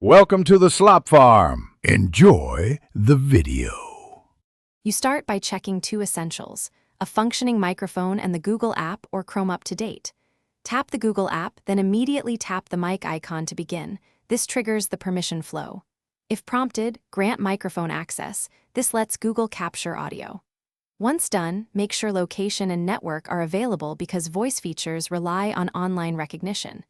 Welcome to the Slop Farm. Enjoy the video. You start by checking two essentials: a functioning microphone and the Google app or Chrome up to date. Tap the Google app, then immediately tap the mic icon to begin. This triggers the permission flow. If prompted, grant microphone access. This lets Google capture audio. Once done, make sure location and network are available because voice features rely on online recognition.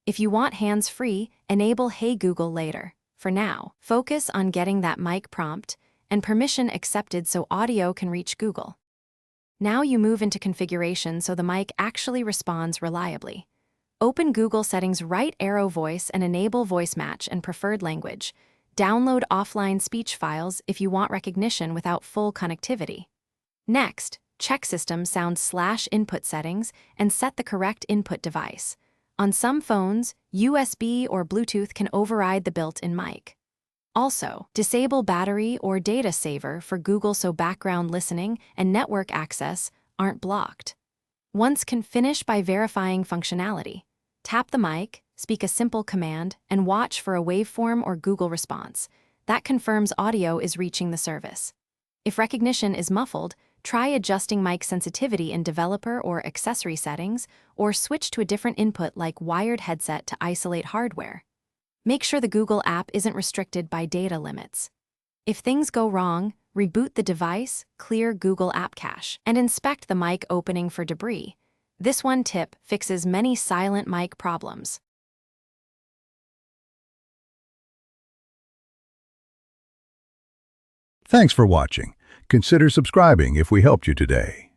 If you want hands-free, enable Hey Google later. For now, focus on getting that mic prompt and permission accepted so audio can reach Google. Now you move into configuration so the mic actually responds reliably. Open Google Settings, right arrow voice, and enable voice match and preferred language. Download offline speech files if you want recognition without full connectivity. Next, check System Sound/Input Settings and set the correct input device. On some phones, USB or Bluetooth can override the built-in mic. Also, disable battery or data saver for Google so background listening and network access aren't blocked. Once can finish by verifying functionality. Tap the mic, speak a simple command, and watch for a waveform or Google response. That confirms audio is reaching the service. If recognition is muffled, try adjusting mic sensitivity in developer or accessory settings, or switch to a different input like wired headset to isolate hardware. Make sure the Google app isn't restricted by data limits. If things go wrong, reboot the device, clear Google App Cache, and inspect the mic opening for debris. This one tip fixes many silent mic problems. Thanks for watching. Consider subscribing if we helped you today.